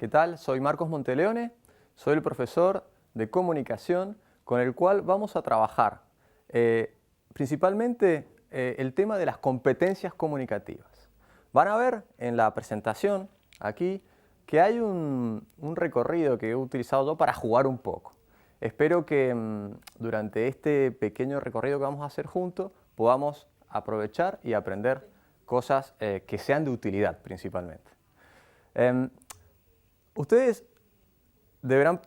¿Qué tal? Soy Marcos Monteleone, soy el profesor de comunicación con el cual vamos a trabajar principalmente el tema de las competencias comunicativas. Van a ver en la presentación aquí que hay un recorrido que he utilizado yo para jugar un poco. Espero que durante este pequeño recorrido que vamos a hacer juntos podamos aprovechar y aprender cosas que sean de utilidad principalmente. Ustedes deberán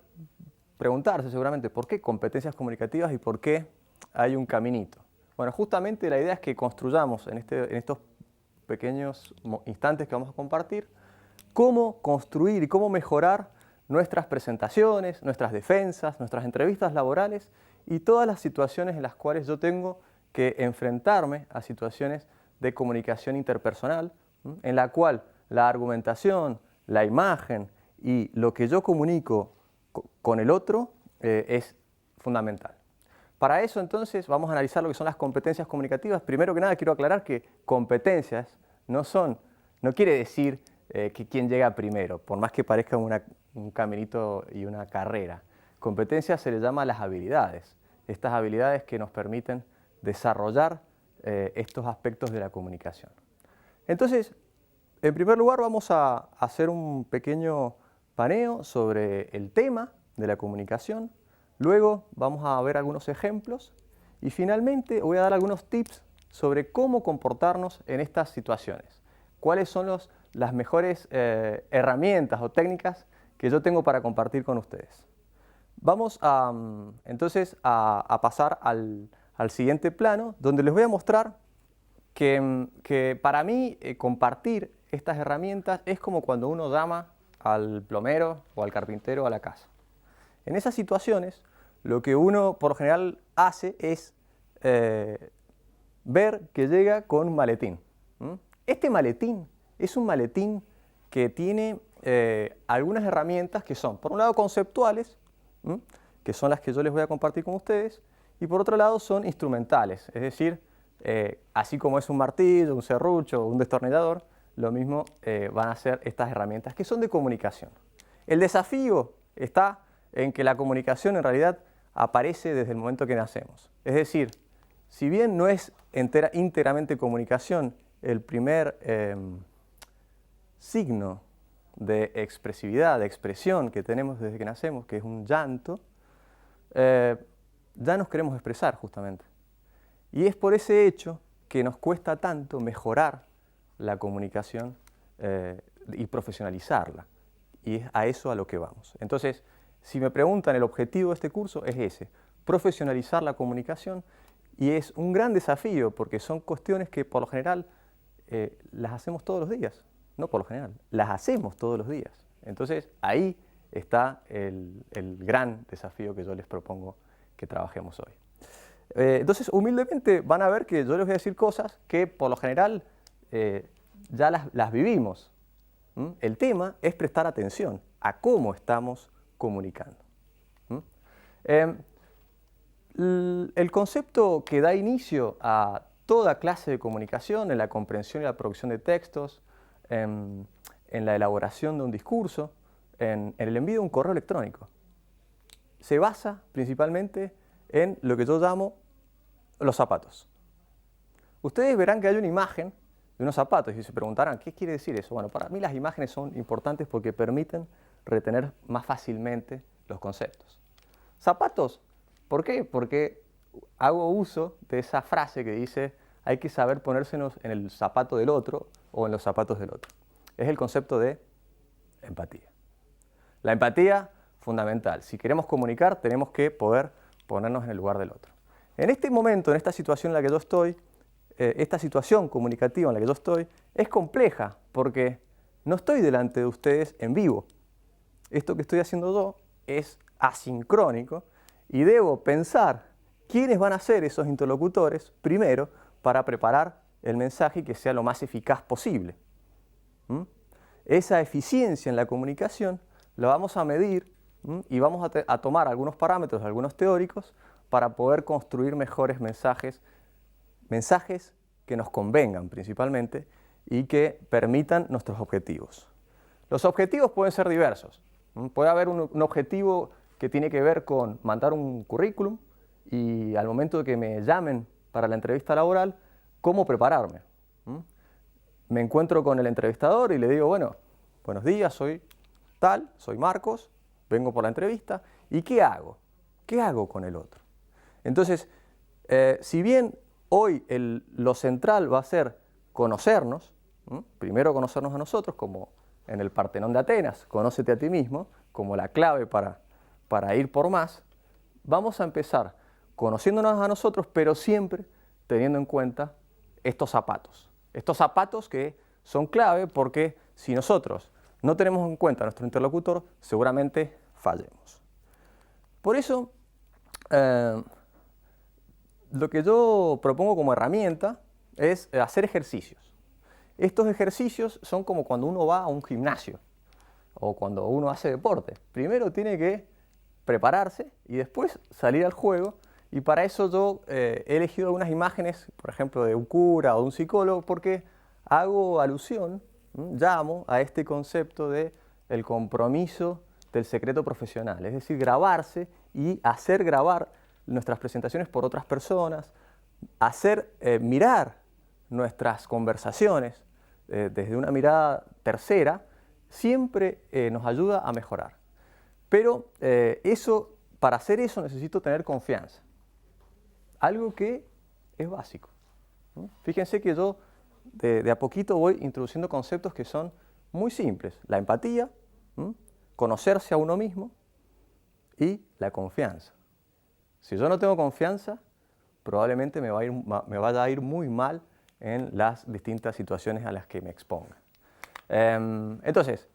preguntarse seguramente por qué competencias comunicativas y por qué hay un caminito. Bueno, justamente la idea es que construyamos en estos pequeños instantes que vamos a compartir cómo construir y cómo mejorar nuestras presentaciones, nuestras defensas, nuestras entrevistas laborales y todas las situaciones en las cuales yo tengo que enfrentarme a situaciones de comunicación interpersonal, en la cual la argumentación, la imagen y lo que yo comunico con el otro es fundamental. Para eso entonces vamos a analizar lo que son las competencias comunicativas. Primero que nada quiero aclarar que competencias no quiere decir que quién llega primero, por más que parezca un caminito y una carrera. Competencias se le llama a las habilidades, estas habilidades que nos permiten desarrollar estos aspectos de la comunicación. Entonces, en primer lugar vamos a hacer un pequeño paneo sobre el tema de la comunicación, luego vamos a ver algunos ejemplos y finalmente voy a dar algunos tips sobre cómo comportarnos en estas situaciones. Cuáles son las mejores herramientas o técnicas que yo tengo para compartir con ustedes. Vamos entonces a pasar al siguiente plano, donde les voy a mostrar que para mí compartir estas herramientas es como cuando uno llama al plomero o al carpintero a la casa. En esas situaciones, lo que uno por lo general hace es ver que llega con un maletín. Este maletín es un maletín que tiene algunas herramientas que son, por un lado, conceptuales, que son las que yo les voy a compartir con ustedes, y por otro lado son instrumentales, es decir, así como es un martillo, un serrucho o un destornillador, lo mismo van a ser estas herramientas que son de comunicación. El desafío está en que la comunicación en realidad aparece desde el momento que nacemos. Es decir, si bien no es íntegramente comunicación el primer signo de expresividad, de expresión que tenemos desde que nacemos, que es un llanto, ya nos queremos expresar justamente. Y es por ese hecho que nos cuesta tanto mejorar la comunicación y profesionalizarla. Y es a eso a lo que vamos. Entonces, si me preguntan, el objetivo de este curso es ese, profesionalizar la comunicación, y es un gran desafío porque son cuestiones que por lo general las hacemos todos los días. No por lo general, las hacemos todos los días. Entonces, ahí está el gran desafío que yo les propongo que trabajemos hoy. Entonces, humildemente van a ver que yo les voy a decir cosas que por lo general ya las vivimos. El tema es prestar atención a cómo estamos comunicando. El concepto que da inicio a toda clase de comunicación, en la comprensión y la producción de textos, en la elaboración de un discurso, en el envío de un correo electrónico, se basa principalmente en lo que yo llamo los zapatos. Ustedes verán que hay una imagen de unos zapatos y se preguntarán, ¿qué quiere decir eso? Bueno, para mí las imágenes son importantes porque permiten retener más fácilmente los conceptos. Zapatos, ¿por qué? Porque hago uso de esa frase que dice hay que saber ponérsenos en el zapato del otro o en los zapatos del otro. Es el concepto de empatía. La empatía, fundamental. Si queremos comunicar, tenemos que poder ponernos en el lugar del otro. En este momento, en esta situación en la que yo estoy, esta situación comunicativa en la que yo estoy, es compleja porque no estoy delante de ustedes en vivo. Esto que estoy haciendo yo es asincrónico y debo pensar quiénes van a ser esos interlocutores primero para preparar el mensaje y que sea lo más eficaz posible. Esa eficiencia en la comunicación la vamos a medir y vamos a tomar algunos parámetros, algunos teóricos, para poder construir mejores mensajes que nos convengan principalmente y que permitan nuestros objetivos. Los objetivos pueden ser diversos. Puede haber un objetivo que tiene que ver con mandar un currículum y al momento de que me llamen para la entrevista laboral, ¿cómo prepararme? Me encuentro con el entrevistador y le digo, bueno, buenos días, soy tal, soy Marcos, vengo por la entrevista, ¿y qué hago? ¿Qué hago con el otro? Entonces, si bien hoy lo central va a ser conocernos, primero conocernos a nosotros, como en el Partenón de Atenas, conócete a ti mismo, como la clave para ir por más, vamos a empezar conociéndonos a nosotros, pero siempre teniendo en cuenta estos zapatos que son clave porque si nosotros no tenemos en cuenta a nuestro interlocutor, seguramente fallemos. Por eso, lo que yo propongo como herramienta es hacer ejercicios. Estos ejercicios son como cuando uno va a un gimnasio o cuando uno hace deporte. Primero tiene que prepararse y después salir al juego, y para eso yo he elegido algunas imágenes, por ejemplo, de un cura o de un psicólogo, porque hago alusión, llamo a este concepto de el compromiso del secreto profesional, es decir, grabarse y hacer grabar nuestras presentaciones por otras personas, hacer mirar nuestras conversaciones desde una mirada tercera, siempre nos ayuda a mejorar. Pero para hacer eso necesito tener confianza, algo que es básico. Fíjense que yo de a poquito voy introduciendo conceptos que son muy simples. La empatía, conocerse a uno mismo y la confianza. Si yo no tengo confianza, probablemente me vaya a ir muy mal en las distintas situaciones a las que me exponga. Entonces,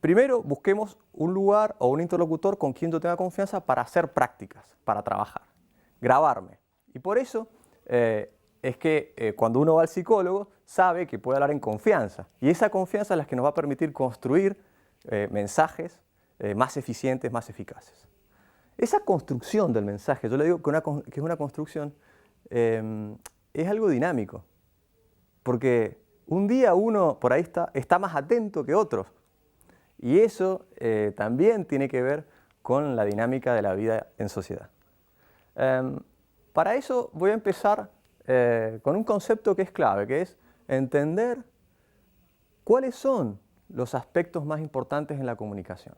primero busquemos un lugar o un interlocutor con quien yo tenga confianza para hacer prácticas, para trabajar, grabarme. Y por eso es que cuando uno va al psicólogo sabe que puede hablar en confianza. Y esa confianza es la que nos va a permitir construir mensajes más eficientes, más eficaces. Esa construcción del mensaje, yo le digo que es una construcción, es algo dinámico. Porque un día uno por ahí está más atento que otros. Y eso también tiene que ver con la dinámica de la vida en sociedad. Para eso voy a empezar con un concepto que es clave, que es entender cuáles son los aspectos más importantes en la comunicación.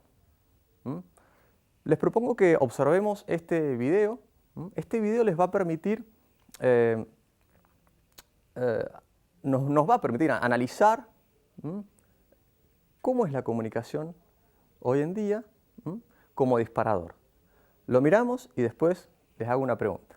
Les propongo que observemos este video. Este video les va a permitir, nos va a permitir analizar cómo es la comunicación hoy en día como disparador. Lo miramos y después les hago una pregunta.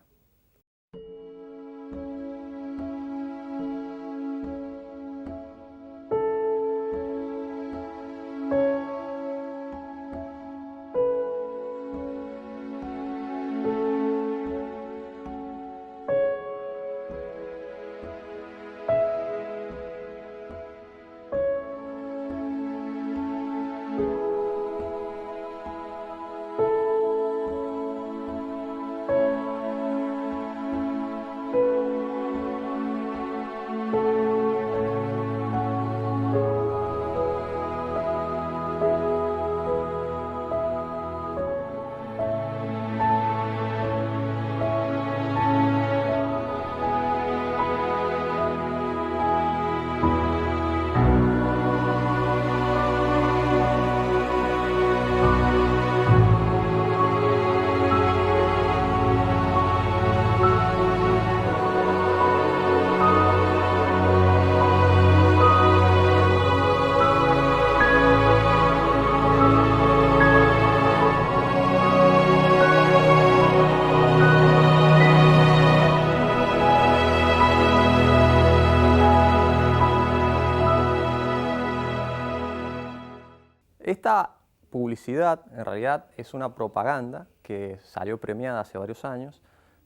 Esta publicidad, en realidad, es una propaganda que salió premiada hace varios años,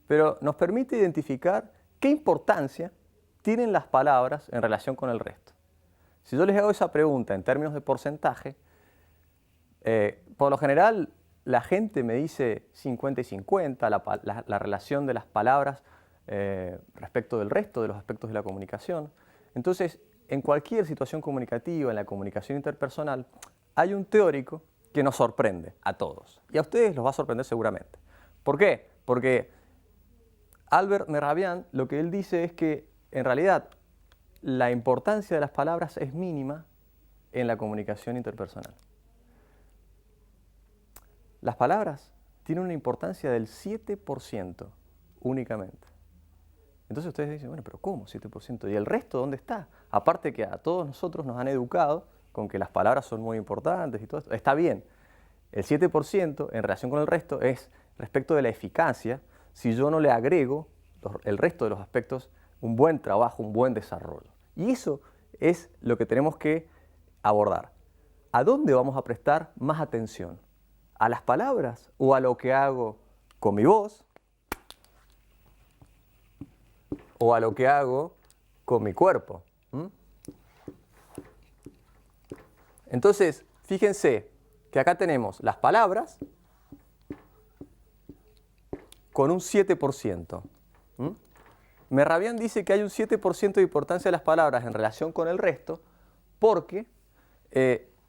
pero nos permite identificar qué importancia tienen las palabras en relación con el resto. Si yo les hago esa pregunta en términos de porcentaje, por lo general la gente me dice 50 y 50, la relación de las palabras respecto del resto de los aspectos de la comunicación. Entonces, en cualquier situación comunicativa, en la comunicación interpersonal, hay un teórico que nos sorprende a todos. Y a ustedes los va a sorprender seguramente. ¿Por qué? Porque Albert Mehrabian lo que él dice es que en realidad la importancia de las palabras es mínima en la comunicación interpersonal. Las palabras tienen una importancia del 7% únicamente. Entonces ustedes dicen, bueno, pero ¿cómo 7%? ¿Y el resto dónde está? Aparte que a todos nosotros nos han educado con que las palabras son muy importantes y todo esto. Está bien, el 7% en relación con el resto es respecto de la eficacia si yo no le agrego el resto de los aspectos un buen trabajo, un buen desarrollo. Y eso es lo que tenemos que abordar. ¿A dónde vamos a prestar más atención? ¿A las palabras o a lo que hago con mi voz? ¿O a lo que hago con mi cuerpo? Entonces, fíjense que acá tenemos las palabras con un 7%. Mehrabian dice que hay un 7% de importancia de las palabras en relación con el resto porque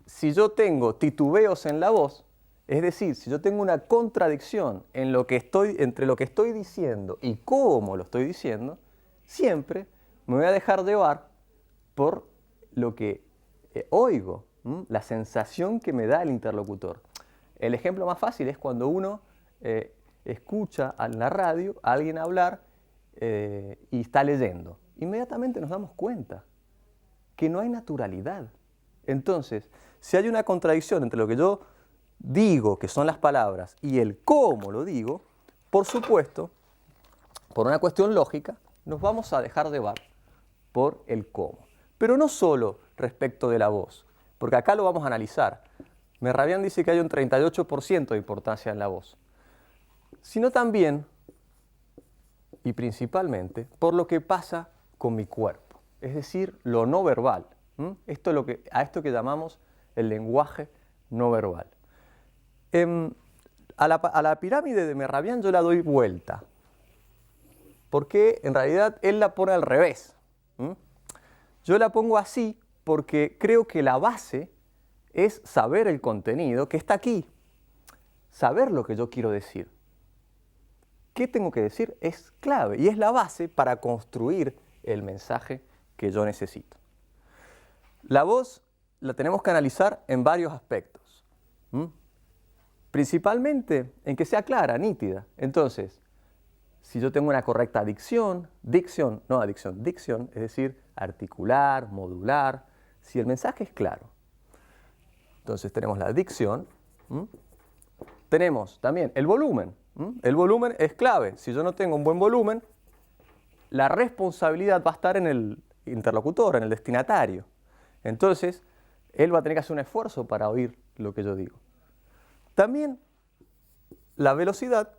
si yo tengo titubeos en la voz, es decir, si yo tengo una contradicción en entre lo que estoy diciendo y cómo lo estoy diciendo, siempre me voy a dejar llevar por lo que oigo, la sensación que me da el interlocutor. El ejemplo más fácil es cuando uno escucha en la radio a alguien hablar y está leyendo. Inmediatamente nos damos cuenta que no hay naturalidad. Entonces, si hay una contradicción entre lo que yo digo, que son las palabras, y el cómo lo digo, por supuesto, por una cuestión lógica, nos vamos a dejar llevar por el cómo. Pero no solo respecto de la voz, porque acá lo vamos a analizar. Mehrabian dice que hay un 38% de importancia en la voz, sino también y principalmente por lo que pasa con mi cuerpo, es decir, lo no verbal. A esto que llamamos el lenguaje no verbal. A la pirámide de Mehrabian yo la doy vuelta, porque en realidad él la pone al revés. Yo la pongo así porque creo que la base es saber el contenido que está aquí, saber lo que yo quiero decir. ¿Qué tengo que decir? Es clave y es la base para construir el mensaje que yo necesito. La voz la tenemos que analizar en varios aspectos. Principalmente en que sea clara, nítida. Entonces, si yo tengo una correcta dicción, dicción, es decir, articular, modular, si el mensaje es claro. Entonces tenemos la dicción, tenemos también el volumen. El volumen es clave. Si yo no tengo un buen volumen, la responsabilidad va a estar en el interlocutor, en el destinatario. Entonces, él va a tener que hacer un esfuerzo para oír lo que yo digo. También la velocidad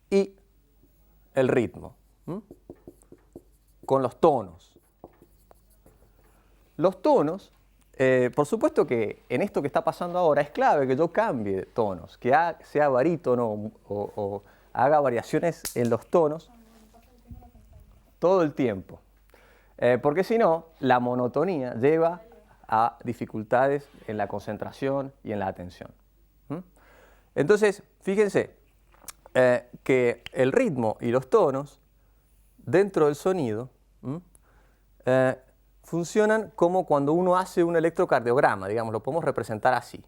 y el ritmo, con los tonos. Los tonos, por supuesto que en esto que está pasando ahora es clave que yo cambie tonos, que sea barítono o haga variaciones en los tonos todo el tiempo. Porque si no, la monotonía lleva a dificultades en la concentración y en la atención. Entonces, fíjense que el ritmo y los tonos dentro del sonido funcionan como cuando uno hace un electrocardiograma, digamos, lo podemos representar así.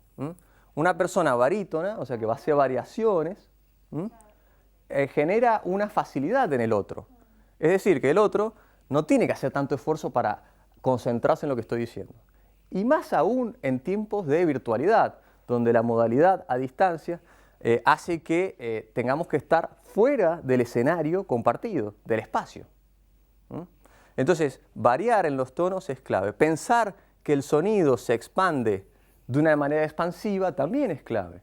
Una persona barítona, o sea que va a hacer variaciones, genera una facilidad en el otro. Es decir, que el otro no tiene que hacer tanto esfuerzo para concentrarse en lo que estoy diciendo. Y más aún en tiempos de virtualidad, donde la modalidad a distancia hace que tengamos que estar fuera del escenario compartido, del espacio. Entonces, variar en los tonos es clave. Pensar que el sonido se expande de una manera expansiva también es clave.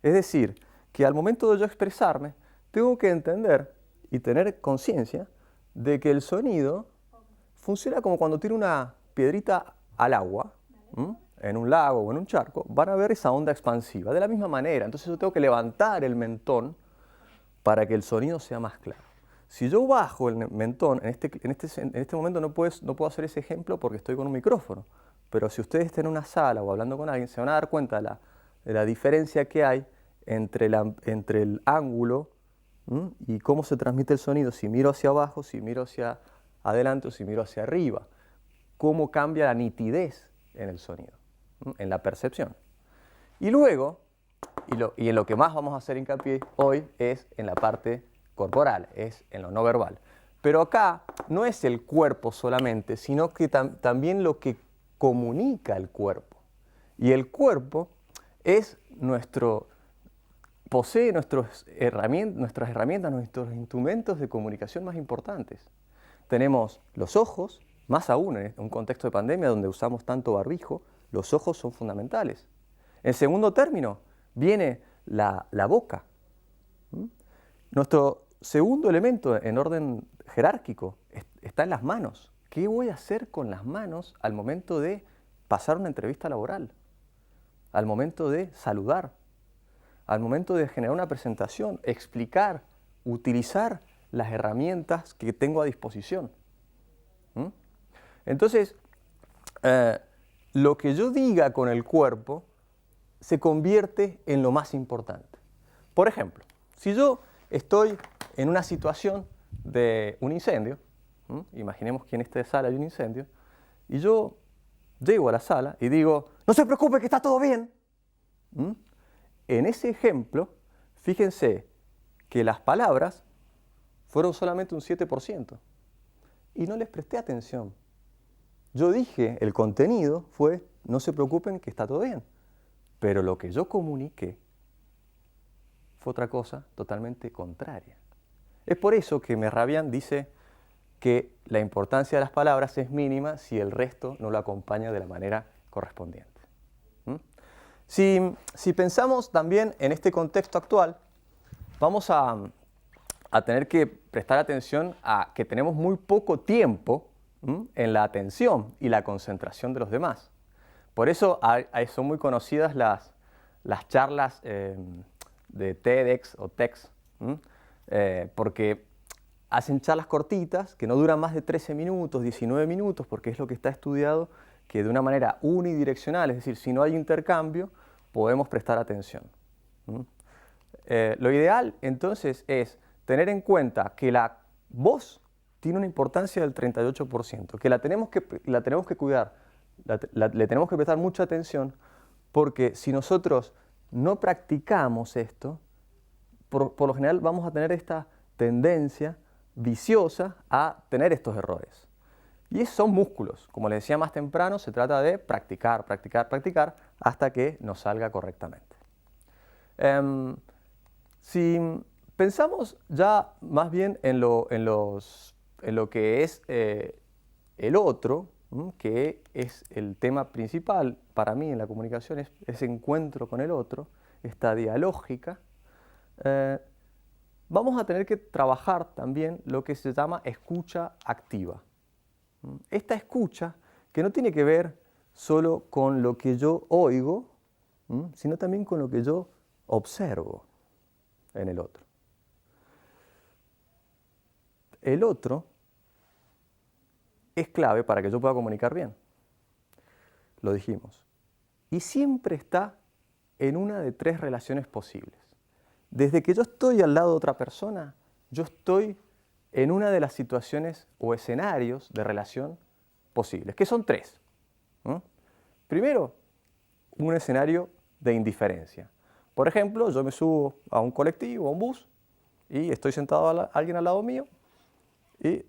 Es decir, que al momento de yo expresarme, tengo que entender y tener conciencia de que el sonido funciona como cuando tiro una piedrita al agua, en un lago o en un charco, van a ver esa onda expansiva. De la misma manera, entonces yo tengo que levantar el mentón para que el sonido sea más claro. Si yo bajo el mentón, en este momento no puedo hacer ese ejemplo porque estoy con un micrófono, pero si ustedes están en una sala o hablando con alguien, se van a dar cuenta de la diferencia que hay entre el ángulo y cómo se transmite el sonido, si miro hacia abajo, si miro hacia adelante o si miro hacia arriba, cómo cambia la nitidez en el sonido, en la percepción. Y luego, y en lo que más vamos a hacer hincapié hoy es en la parte corporal, es en lo no verbal. Pero acá no es el cuerpo solamente, sino que también lo que comunica el cuerpo. Y el cuerpo es posee nuestras herramientas, nuestros instrumentos de comunicación más importantes. Tenemos los ojos, más aún en un contexto de pandemia donde usamos tanto barbijo, los ojos son fundamentales. En segundo término, viene la boca. Nuestro segundo elemento en orden jerárquico está en las manos. ¿Qué voy a hacer con las manos al momento de pasar una entrevista laboral? Al momento de saludar, al momento de generar una presentación, explicar, utilizar las herramientas que tengo a disposición. Entonces, lo que yo diga con el cuerpo se convierte en lo más importante. Por ejemplo, si yo estoy en una situación de un incendio, imaginemos que en esta sala hay un incendio, y yo llego a la sala y digo, no se preocupe que está todo bien. En ese ejemplo, fíjense que las palabras fueron solamente un 7% y no les presté atención. Yo dije, el contenido fue, no se preocupen que está todo bien, pero lo que yo comuniqué fue otra cosa totalmente contraria. Es por eso que Mehrabian dice que la importancia de las palabras es mínima si el resto no lo acompaña de la manera correspondiente. Si pensamos también en este contexto actual, vamos a tener que prestar atención a que tenemos muy poco tiempo en la atención y la concentración de los demás. Por eso son muy conocidas las charlas de TEDx o TEDx, porque hacen charlas cortitas que no duran más de 13 minutos, 19 minutos, porque es lo que está estudiado, que de una manera unidireccional, es decir, si no hay intercambio, podemos prestar atención. Lo ideal entonces es tener en cuenta que la voz tiene una importancia del 38%, que la tenemos que cuidar, le tenemos que prestar mucha atención, porque si nosotros no practicamos esto, por lo general vamos a tener esta tendencia viciosa a tener estos errores. Y esos son músculos. Como les decía más temprano, se trata de practicar, practicar, practicar hasta que nos salga correctamente. Si pensamos ya más bien en lo que es el otro, que es el tema principal para mí en la comunicación, es ese encuentro con el otro, esta dialógica, vamos a tener que trabajar también lo que se llama escucha activa. Esta escucha que no tiene que ver solo con lo que yo oigo, sino también con lo que yo observo en el otro. El otro es clave para que yo pueda comunicar bien. Lo dijimos. Y siempre está en una de tres relaciones posibles. Desde que yo estoy al lado de otra persona, yo estoy en una de las situaciones o escenarios de relación posibles, que son tres. Primero, un escenario de indiferencia. Por ejemplo, yo me subo a un colectivo, a un bus, y estoy sentado alguien al lado mío, y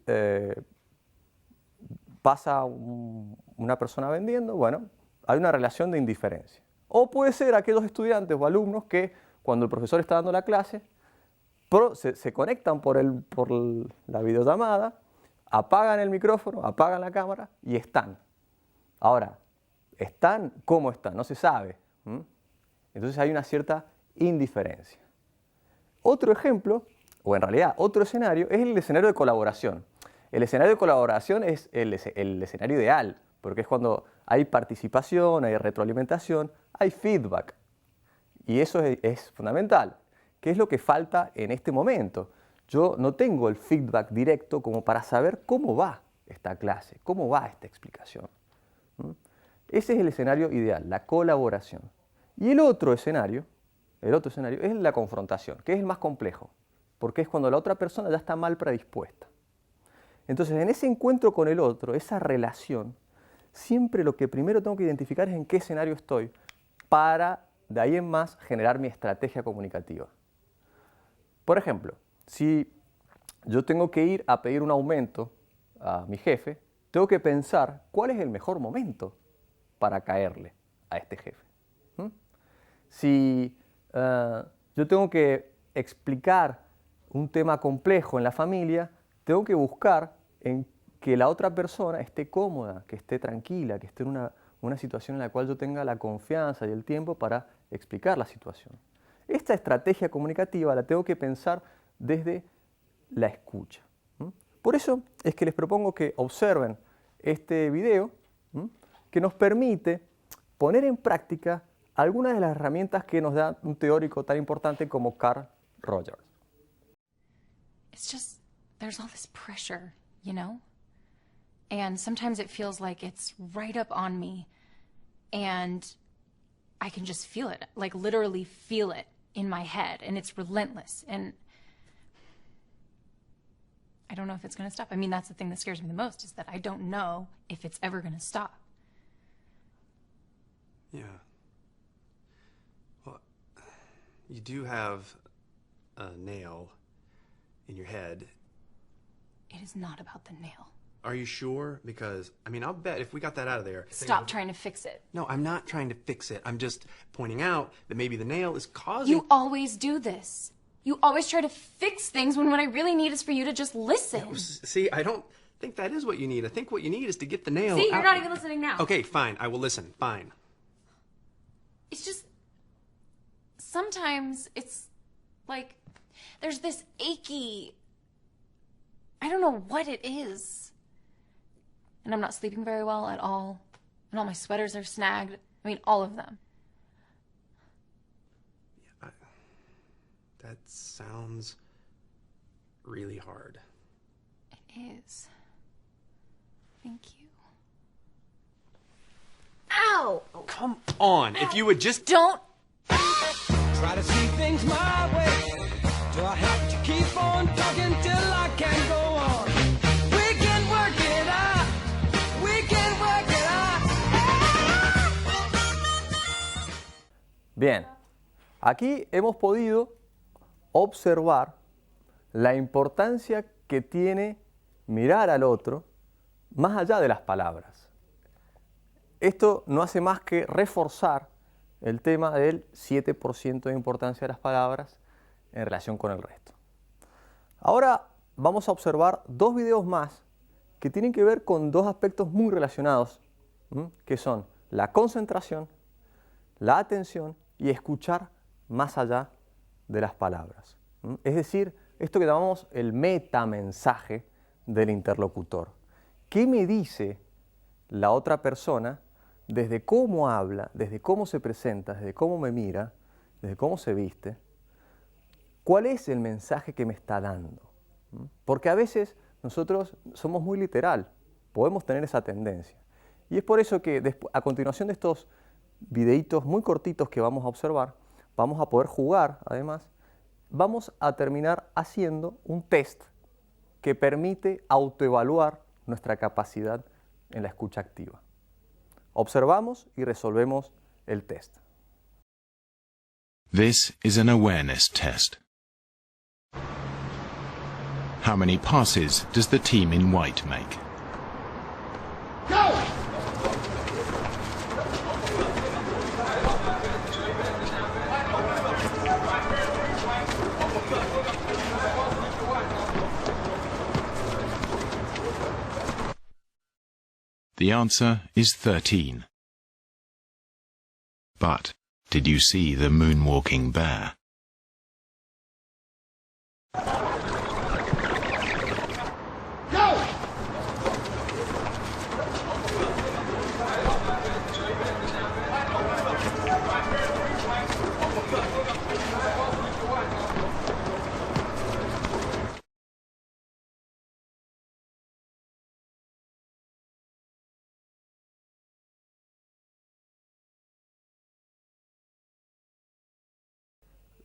pasa una persona vendiendo, bueno, hay una relación de indiferencia. O puede ser aquellos estudiantes o alumnos que cuando el profesor está dando la clase, se conectan por la videollamada, apagan el micrófono, apagan la cámara y están. Ahora, ¿están? ¿Cómo están? No se sabe. Entonces hay una cierta indiferencia. Otro ejemplo, o en realidad otro escenario, es el escenario de colaboración. El escenario de colaboración es el escenario ideal, porque es cuando hay participación, hay retroalimentación, hay feedback. Y eso es fundamental. ¿Qué es lo que falta en este momento? yo no tengo el feedback directo como para saber cómo va esta clase, cómo va esta explicación. Ese es el escenario ideal, la colaboración. Y el otro escenario es la confrontación, que es el más complejo, porque es cuando la otra persona ya está mal predispuesta. Entonces, en ese encuentro con el otro, esa relación, siempre lo que primero tengo que identificar es en qué escenario estoy, para de ahí en más generar mi estrategia comunicativa. Por ejemplo, si yo tengo que ir a pedir un aumento a mi jefe, tengo que pensar cuál es el mejor momento para caerle a este jefe. Si yo tengo que explicar un tema complejo en la familia, tengo que buscar en que la otra persona esté cómoda, que esté tranquila, que esté en una situación en la cual yo tenga la confianza y el tiempo para explicar la situación. Esta estrategia comunicativa la tengo que pensar desde la escucha. Por eso es que les propongo que observen este video que nos permite poner en práctica algunas de las herramientas que nos da un teórico tan importante como Carl Rogers. It's just, there's all this pressure, you know? And sometimes it feels like it's right up on me and I can just feel it, like literally feel it in my head, and it's relentless. And I don't know if it's going to stop. I mean, that's the thing that scares me the most, is that I don't know if it's ever going to stop. Yeah. Well, you do have a nail in your head. It is not about the nail. Are you sure? Because, I mean, I'll bet if we got that out of there... Stop trying to fix it. No, I'm not trying to fix it. I'm just pointing out that maybe the nail is causing... You always do this. You always try to fix things when what I really need is for you to just listen. No, see, I don't think that is what you need. I think what you need is to get the nail See, you're out. not even listening now. Okay, fine. I will listen. Fine. It's just... Sometimes it's like there's this achy... I don't know what it is. And I'm not sleeping very well at all. And all my sweaters are snagged. I mean, all of them. Yeah, that sounds really hard. It is. Thank you. Ow! Oh, come on. Ow. If you would just... Don't... Try to see things my way. Do I have to keep on talking till I can go on? We can work it out. We can work it out. Bien, aquí hemos podido observar la importancia que tiene mirar al otro más allá de las palabras. Esto no hace más que reforzar el tema del 7% de importancia de las palabras en relación con el resto. Ahora vamos a observar dos videos más que tienen que ver con dos aspectos muy relacionados, que son la concentración, la atención y escuchar más allá de las palabras. Es decir, esto que llamamos el metamensaje del interlocutor. ¿Qué me dice la otra persona desde cómo habla, desde cómo se presenta, desde cómo me mira, desde cómo se viste? ¿Cuál es el mensaje que me está dando? Porque a veces nosotros somos muy literal, podemos tener esa tendencia. Y es por eso que a continuación de estos videitos muy cortitos que vamos a observar, vamos a poder jugar, además, vamos a terminar haciendo un test que permite autoevaluar nuestra capacidad en la escucha activa. Observamos y resolvemos el test. This is an awareness test. How many passes does the team in white make? Go! The answer is 13. But did you see the moonwalking bear?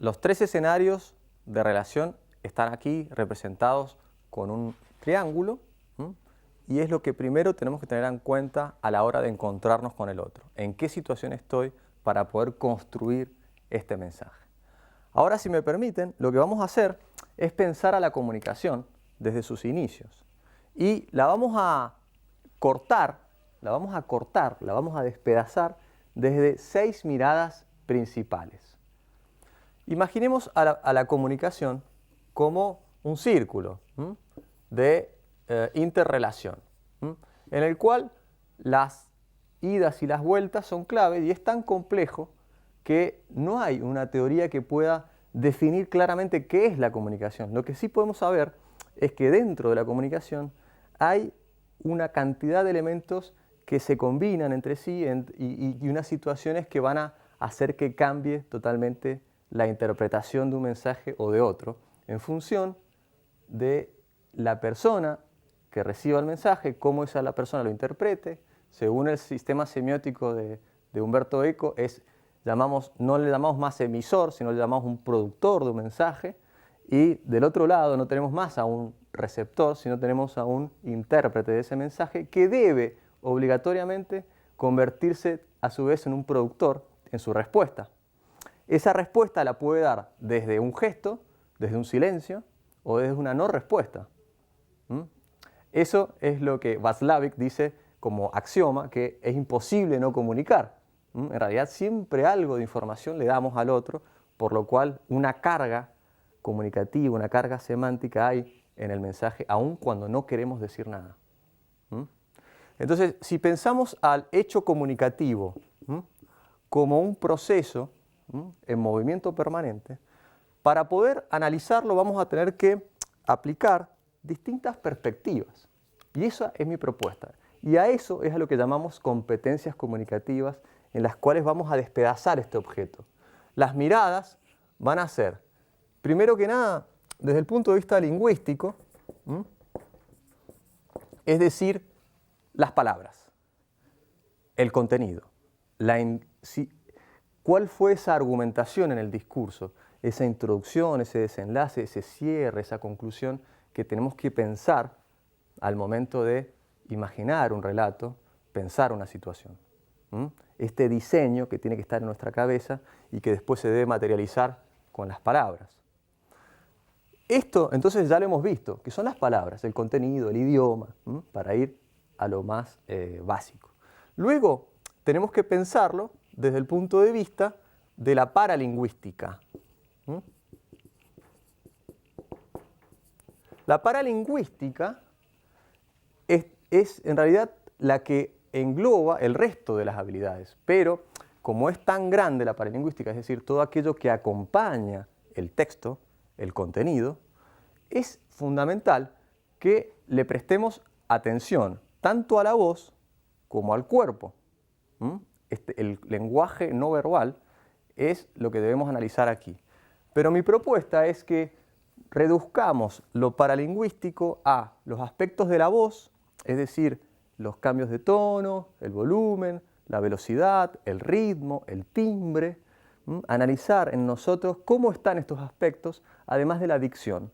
los tres escenarios de relación están aquí representados con un triángulo, ¿m? Y es lo que primero tenemos que tener en cuenta a la hora de encontrarnos con el otro. ¿En qué situación estoy para poder construir este mensaje? Ahora, si me permiten, lo que vamos a hacer es pensar a la comunicación desde sus inicios y la vamos a cortar, la vamos a despedazar desde 6 miradas principales. Imaginemos a la comunicación como un círculo de interrelación, en el cual las idas y las vueltas son clave y es tan complejo que no hay una teoría que pueda definir claramente qué es la comunicación. Lo que sí podemos saber es que dentro de la comunicación hay una cantidad de elementos que se combinan entre sí y unas situaciones que van a hacer que cambie totalmente la interpretación de un mensaje o de otro en función de la persona que reciba el mensaje, cómo esa la persona lo interprete. Según el sistema semiótico de Umberto Eco, no le llamamos más emisor, sino le llamamos un productor de un mensaje, y del otro lado no tenemos más a un receptor, sino tenemos a un intérprete de ese mensaje que debe obligatoriamente convertirse a su vez en un productor en su respuesta. Esa respuesta la puede dar desde un gesto, desde un silencio o desde una no respuesta. Eso es lo que Václavic dice como axioma, que es imposible no comunicar. En realidad siempre algo de información le damos al otro, por lo cual una carga comunicativa, una carga semántica hay en el mensaje, aun cuando no queremos decir nada. Entonces, si pensamos al hecho comunicativo como un proceso en movimiento permanente, para poder analizarlo vamos a tener que aplicar distintas perspectivas. Y esa es mi propuesta. Y a eso es a lo que llamamos competencias comunicativas, en las cuales vamos a despedazar este objeto. Las miradas van a ser, primero que nada, desde el punto de vista lingüístico, es decir, las palabras, el contenido, cuál fue esa argumentación en el discurso, esa introducción, ese desenlace, ese cierre, esa conclusión que tenemos que pensar al momento de imaginar un relato, pensar una situación. Este diseño que tiene que estar en nuestra cabeza y que después se debe materializar con las palabras. Esto entonces ya lo hemos visto, que son las palabras, el contenido, el idioma, para ir a lo más básico. Luego tenemos que pensarlo desde el punto de vista de la paralingüística. La paralingüística es en realidad la que engloba el resto de las habilidades, pero como es tan grande la paralingüística, es decir, todo aquello que acompaña el texto, el contenido, es fundamental que le prestemos atención tanto a la voz como al cuerpo. El lenguaje no verbal es lo que debemos analizar aquí. Pero mi propuesta es que reduzcamos lo paralingüístico a los aspectos de la voz, es decir, los cambios de tono, el volumen, la velocidad, el ritmo, el timbre, analizar en nosotros cómo están estos aspectos, además de la dicción.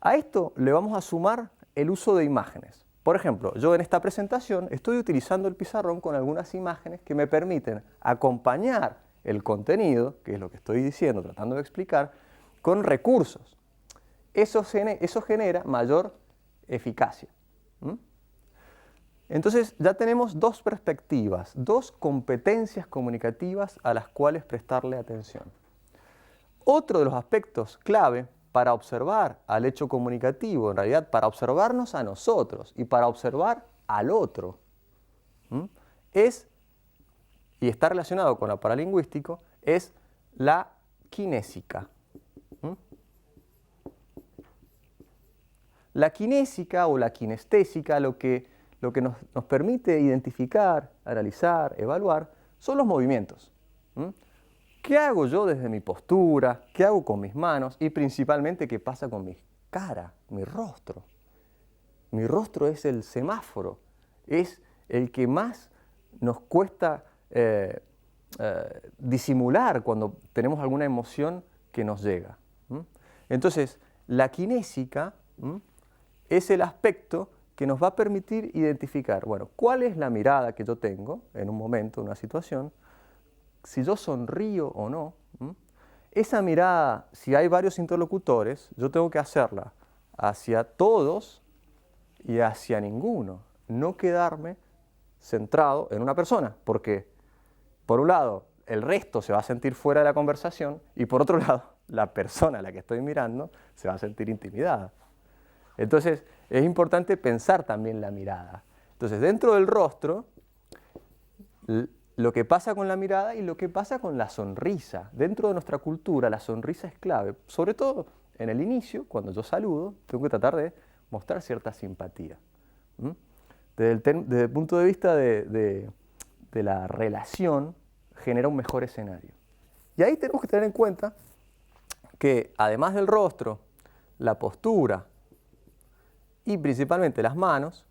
A esto le vamos a sumar el uso de imágenes. Por ejemplo, yo en esta presentación estoy utilizando el pizarrón con algunas imágenes que me permiten acompañar el contenido, que es lo que estoy diciendo, tratando de explicar, con recursos. Eso genera mayor eficacia. Entonces ya tenemos dos perspectivas, dos competencias comunicativas a las cuales prestarle atención. Otro de los aspectos clave para observar al hecho comunicativo, en realidad para observarnos a nosotros y para observar al otro, y está relacionado con lo paralingüístico, es la kinésica. La kinésica o la kinestésica lo que nos permite identificar, analizar, evaluar, son los movimientos. ¿Qué hago yo desde mi postura? ¿Qué hago con mis manos? Y principalmente, ¿qué pasa con mi cara, mi rostro? Mi rostro es el semáforo, es el que más nos cuesta disimular cuando tenemos alguna emoción que nos llega. Entonces, la kinésica es el aspecto que nos va a permitir identificar, bueno, cuál es la mirada que yo tengo en un momento, en una situación, si yo sonrío o no. Esa mirada, si hay varios interlocutores, yo tengo que hacerla hacia todos y hacia ninguno. No quedarme centrado en una persona, porque por un lado el resto se va a sentir fuera de la conversación y por otro lado la persona a la que estoy mirando se va a sentir intimidada. Entonces es importante pensar también la mirada. Entonces dentro del rostro, lo que pasa con la mirada y lo que pasa con la sonrisa. Dentro de nuestra cultura la sonrisa es clave, sobre todo en el inicio, cuando yo saludo, tengo que tratar de mostrar cierta simpatía. Desde el punto de vista de la relación, genera un mejor escenario. Y ahí tenemos que tener en cuenta que además del rostro, la postura y principalmente las manos,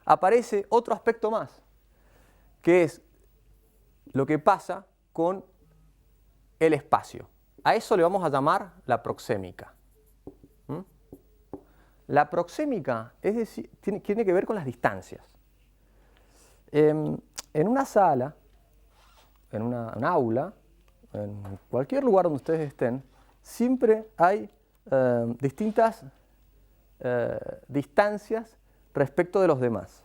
aparece otro aspecto más, que es lo que pasa con el espacio. A eso le vamos a llamar la proxémica. La proxémica, es decir, tiene que ver con las distancias. En una sala, en un aula, en cualquier lugar donde ustedes estén, siempre hay distintas distancias respecto de los demás.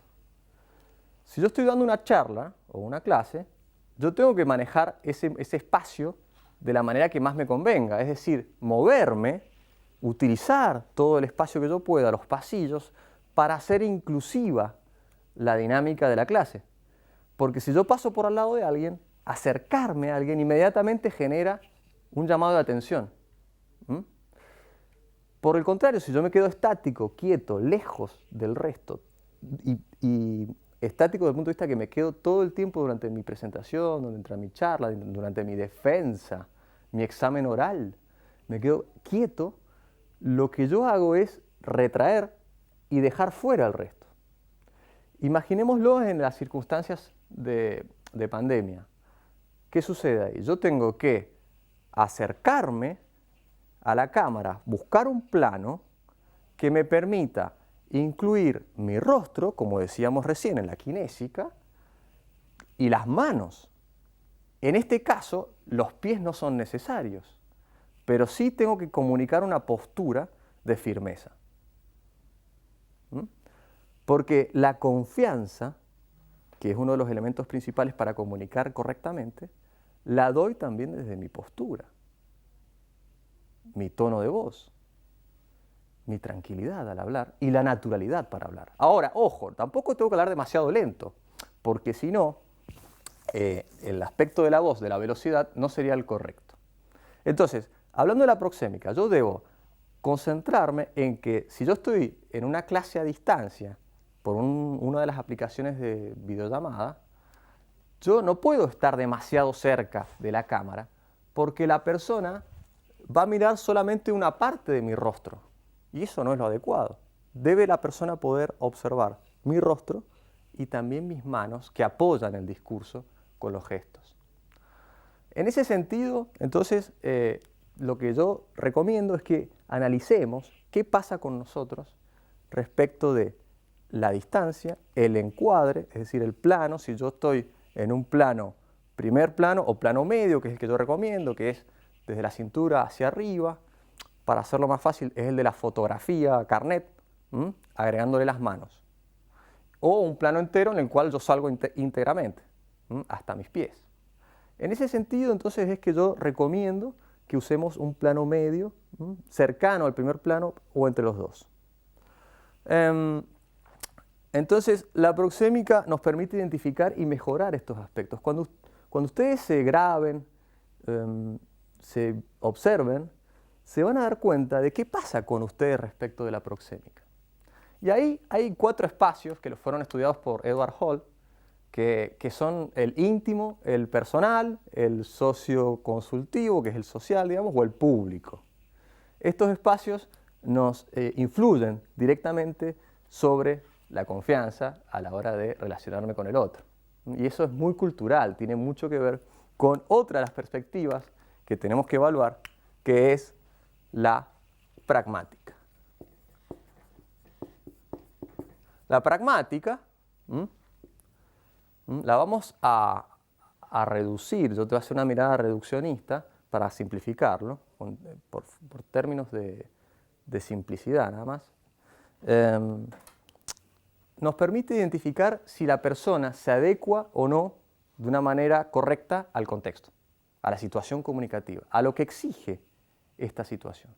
Si yo estoy dando una charla o una clase, yo tengo que manejar ese espacio de la manera que más me convenga, es decir, moverme, utilizar todo el espacio que yo pueda, los pasillos, para hacer inclusiva la dinámica de la clase. Porque si yo paso por al lado de alguien, acercarme a alguien inmediatamente genera un llamado de atención. Por el contrario, si yo me quedo estático, quieto, lejos del resto, y estático desde el punto de vista que me quedo todo el tiempo durante mi presentación, durante mi charla, durante mi defensa, mi examen oral, me quedo quieto, lo que yo hago es retraer y dejar fuera al resto. Imaginémoslo en las circunstancias de pandemia. ¿Qué sucede ahí? Yo tengo que acercarme a la cámara, buscar un plano que me permita incluir mi rostro, como decíamos recién en la kinésica, y las manos. En este caso, los pies no son necesarios, pero sí tengo que comunicar una postura de firmeza. Porque la confianza, que es uno de los elementos principales para comunicar correctamente, la doy también desde mi postura, mi tono de voz, mi tranquilidad al hablar y la naturalidad para hablar. Ahora, ojo, tampoco tengo que hablar demasiado lento, porque si no, el aspecto de la voz, de la velocidad, no sería el correcto. Entonces, hablando de la proxémica, yo debo concentrarme en que si yo estoy en una clase a distancia por una de las aplicaciones de videollamada, yo no puedo estar demasiado cerca de la cámara porque la persona va a mirar solamente una parte de mi rostro y eso no es lo adecuado. Debe la persona poder observar mi rostro y también mis manos que apoyan el discurso con los gestos. En ese sentido, entonces, lo que yo recomiendo es que analicemos qué pasa con nosotros respecto de la distancia, el encuadre, es decir, el plano, si yo estoy en un plano, primer plano o plano medio, que es el que yo recomiendo, que es desde la cintura hacia arriba, para hacerlo más fácil es el de la fotografía carnet, agregándole las manos. O un plano entero en el cual yo salgo íntegramente, hasta mis pies. En ese sentido, entonces, es que yo recomiendo que usemos un plano medio, cercano al primer plano o entre los dos. Entonces, la proxémica nos permite identificar y mejorar estos aspectos. Cuando ustedes se graben, se observen, se van a dar cuenta de qué pasa con ustedes respecto de la proxémica. Y ahí hay 4 espacios que fueron estudiados por Edward Hall, que son el íntimo, el personal, el socioconsultivo, que es el social, digamos, o el público. Estos espacios nos influyen directamente sobre la confianza a la hora de relacionarme con el otro. Y eso es muy cultural, tiene mucho que ver con otra de las perspectivas que tenemos que evaluar, que es la pragmática. La pragmática la vamos a reducir. Yo te voy a hacer una mirada reduccionista para simplificarlo, por términos de simplicidad nada más. Nos permite identificar si la persona se adecua o no de una manera correcta al contexto, a la situación comunicativa, a lo que exige esta situación.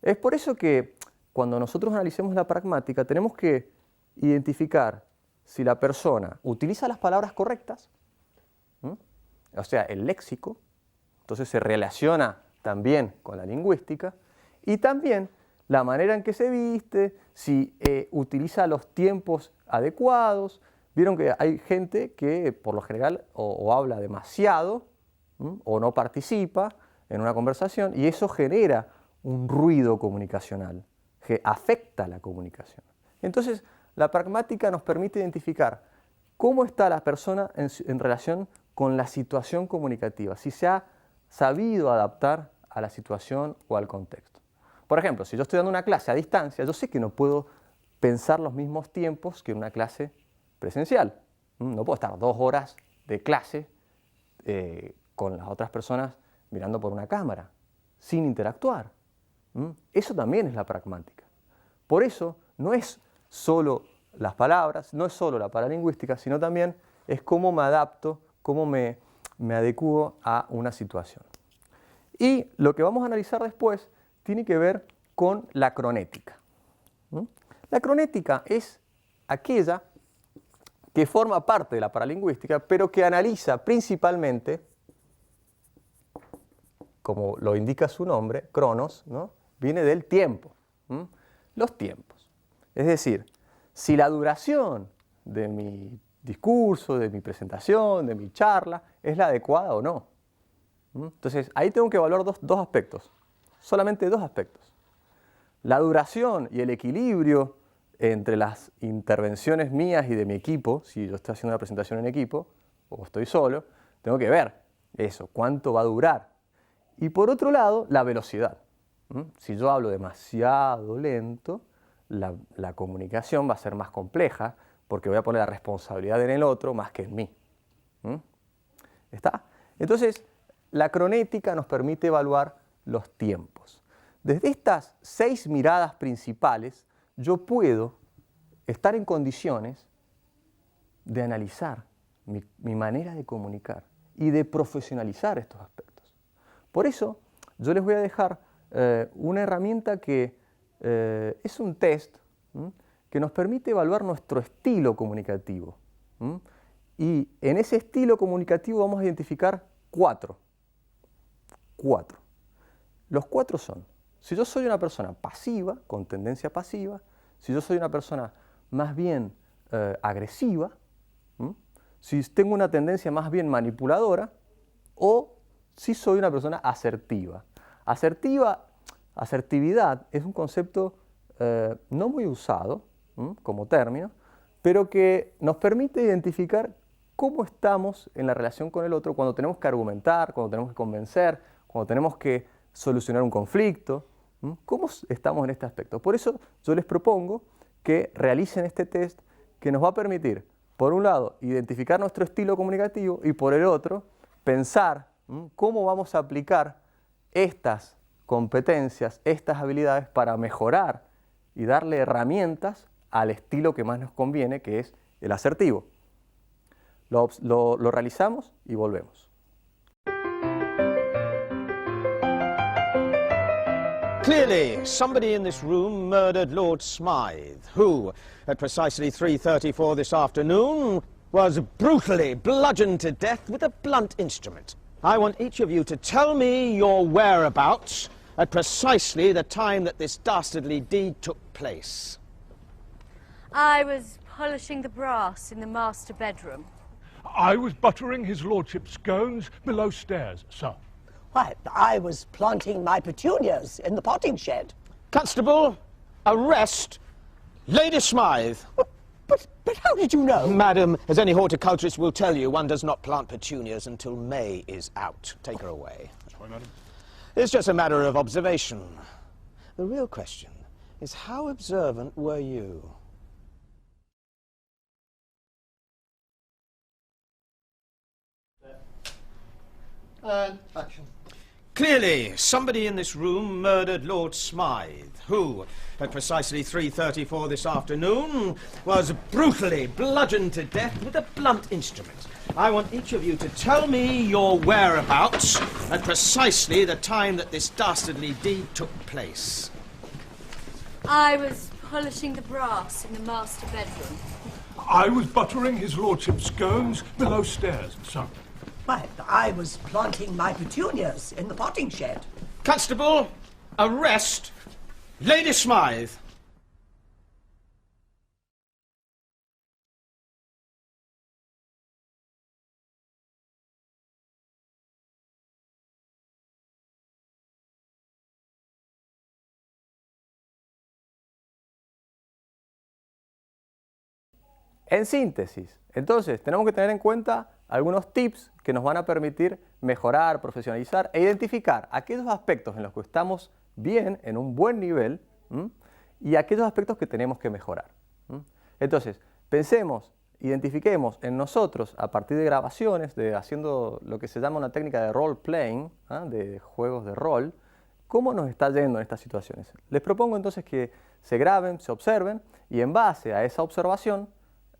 Es por eso que cuando nosotros analicemos la pragmática tenemos que identificar si la persona utiliza las palabras correctas, o sea, el léxico, entonces se relaciona también con la lingüística, y también la manera en que se viste, si utiliza los tiempos adecuados. Vieron que hay gente que por lo general o habla demasiado o no participa en una conversación y eso genera un ruido comunicacional que afecta la comunicación. Entonces, la pragmática nos permite identificar cómo está la persona en relación con la situación comunicativa, si se ha sabido adaptar a la situación o al contexto. Por ejemplo, si yo estoy dando una clase a distancia, yo sé que no puedo pensar los mismos tiempos que en una clase presencial. No puedo estar 2 horas de clase con las otras personas mirando por una cámara, sin interactuar. Eso también es la pragmática. Por eso no es solo las palabras, no es solo la paralingüística, sino también es cómo me adapto, cómo me adecuo a una situación. Y lo que vamos a analizar después tiene que ver con la cronética. La cronética es aquella que forma parte de la paralingüística, pero que analiza principalmente, como lo indica su nombre, cronos, ¿no? Viene del tiempo, los tiempos. Es decir, si la duración de mi discurso, de mi presentación, de mi charla, es la adecuada o no. Entonces, ahí tengo que evaluar dos aspectos, solamente 2 aspectos. La duración y el equilibrio entre las intervenciones mías y de mi equipo, si yo estoy haciendo una presentación en equipo o estoy solo, tengo que ver eso, cuánto va a durar. Y por otro lado, la velocidad. Si yo hablo demasiado lento, la comunicación va a ser más compleja porque voy a poner la responsabilidad en el otro más que en mí. ¿Está? Entonces, la cronética nos permite evaluar los tiempos. Desde estas 6 miradas principales, yo puedo estar en condiciones de analizar mi manera de comunicar y de profesionalizar estos aspectos. Por eso, yo les voy a dejar una herramienta que es un test que nos permite evaluar nuestro estilo comunicativo. Y en ese estilo comunicativo vamos a identificar 4. Los 4 son, si yo soy una persona pasiva, con tendencia pasiva, si yo soy una persona más bien agresiva, si tengo una tendencia más bien manipuladora, o si soy una persona asertiva. Asertividad es un concepto no muy usado como término, pero que nos permite identificar cómo estamos en la relación con el otro cuando tenemos que argumentar, cuando tenemos que convencer, cuando tenemos que solucionar un conflicto. ¿Cómo estamos en este aspecto? Por eso yo les propongo que realicen este test que nos va a permitir, por un lado, identificar nuestro estilo comunicativo y por el otro, pensar cómo vamos a aplicar estas competencias, estas habilidades para mejorar y darle herramientas al estilo que más nos conviene, que es el asertivo. Lo realizamos y volvemos. Clearly, somebody in this room murdered Lord Smythe, who, at precisely 3:34 this afternoon, was brutally bludgeoned to death with a blunt instrument. I want each of you to tell me your whereabouts at precisely the time that this dastardly deed took place. I was polishing the brass in the master bedroom. I was buttering his lordship's scones below stairs, sir. Why, I was planting my petunias in the potting shed. Constable, arrest Lady Smythe. But how did you know? Madam, as any horticulturist will tell you, one does not plant petunias until May is out. Take her away. That's right, madam. It's just a matter of observation. The real question is, how observant were you? Action. Clearly, somebody in this room murdered Lord Smythe, who, at precisely 3:34 this afternoon, was brutally bludgeoned to death with a blunt instrument. I want each of you to tell me your whereabouts at precisely the time that this dastardly deed took place. I was polishing the brass in the master bedroom. I was buttering his lordship's scones below stairs, sir. Why, I was planting my petunias in the potting shed. Constable, arrest Lady Smythe. En síntesis, entonces, tenemos que tener en cuenta algunos tips que nos van a permitir mejorar, profesionalizar e identificar aquellos aspectos en los que estamos bien, en un buen nivel, y aquellos aspectos que tenemos que mejorar. Entonces, pensemos, identifiquemos en nosotros, a partir de grabaciones, haciendo lo que se llama una técnica de role-playing, de juegos de rol, cómo nos está yendo en estas situaciones. Les propongo entonces que se graben, se observen, y en base a esa observación,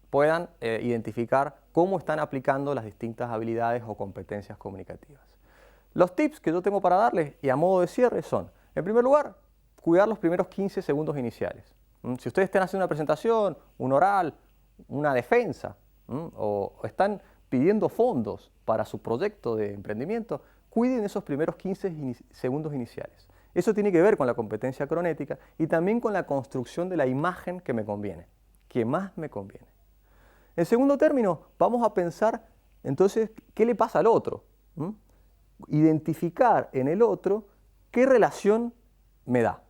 puedan identificar cómo están aplicando las distintas habilidades o competencias comunicativas. Los tips que yo tengo para darles y a modo de cierre son, en primer lugar, cuidar los primeros 15 segundos iniciales. Si ustedes están haciendo una presentación, un oral, una defensa, o están pidiendo fondos para su proyecto de emprendimiento, cuiden esos primeros 15 segundos iniciales. Eso tiene que ver con la competencia cronética y también con la construcción de la imagen que me conviene, que más me conviene. En segundo término, vamos a pensar entonces qué le pasa al otro. Identificar en el otro qué relación me da.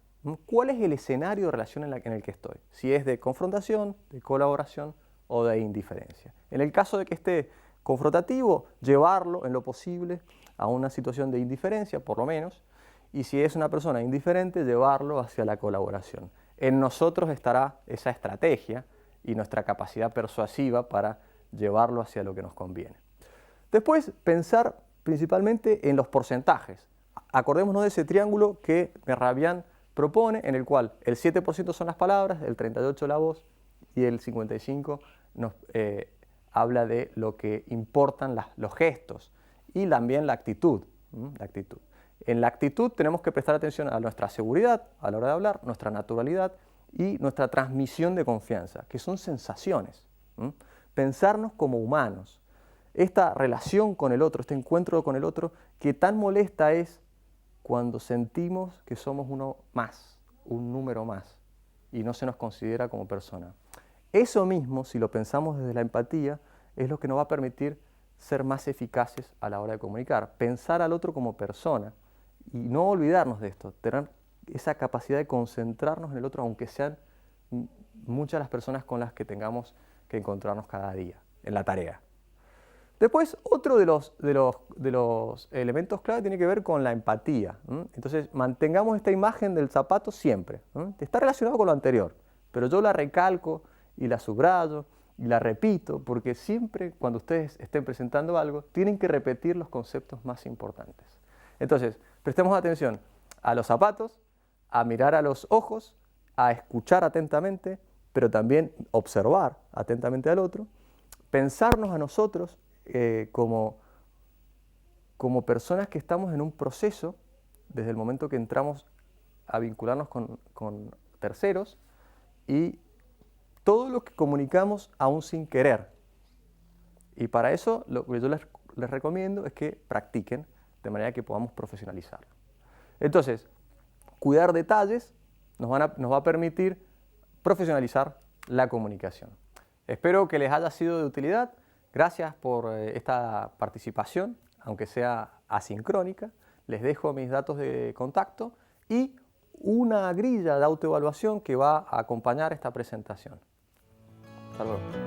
¿Cuál es el escenario de relación en el que estoy? Si es de confrontación, de colaboración o de indiferencia. En el caso de que esté confrontativo, llevarlo en lo posible a una situación de indiferencia, por lo menos. Y si es una persona indiferente, llevarlo hacia la colaboración. En nosotros estará esa estrategia y nuestra capacidad persuasiva para llevarlo hacia lo que nos conviene. Después, pensar principalmente en los porcentajes. Acordémonos de ese triángulo que Mehrabian propone, en el cual el 7% son las palabras, el 38% la voz y el 55% nos habla de lo que importan los gestos y también la actitud. En la actitud tenemos que prestar atención a nuestra seguridad a la hora de hablar, nuestra naturalidad, y nuestra transmisión de confianza, que son sensaciones. Pensarnos como humanos. Esta relación con el otro, este encuentro con el otro, que tan molesta es cuando sentimos que somos uno más, un número más, y no se nos considera como persona. Eso mismo, si lo pensamos desde la empatía, es lo que nos va a permitir ser más eficaces a la hora de comunicar. Pensar al otro como persona y no olvidarnos de esto, tener esa capacidad de concentrarnos en el otro, aunque sean muchas las personas con las que tengamos que encontrarnos cada día en la tarea. Después, otro de los elementos clave tiene que ver con la empatía. Entonces, mantengamos esta imagen del zapato siempre. Está relacionado con lo anterior, pero yo la recalco y la subrayo y la repito, porque siempre cuando ustedes estén presentando algo, tienen que repetir los conceptos más importantes. Entonces, prestemos atención a los zapatos, a mirar a los ojos, a escuchar atentamente, pero también observar atentamente al otro, pensarnos a nosotros como personas que estamos en un proceso, desde el momento que entramos a vincularnos con terceros, y todo lo que comunicamos aún sin querer. Y para eso lo que yo les recomiendo es que practiquen de manera que podamos profesionalizarlo. Entonces, cuidar detalles nos va a permitir profesionalizar la comunicación. Espero que les haya sido de utilidad. Gracias por esta participación, aunque sea asincrónica. Les dejo mis datos de contacto y una grilla de autoevaluación que va a acompañar esta presentación. Hasta luego.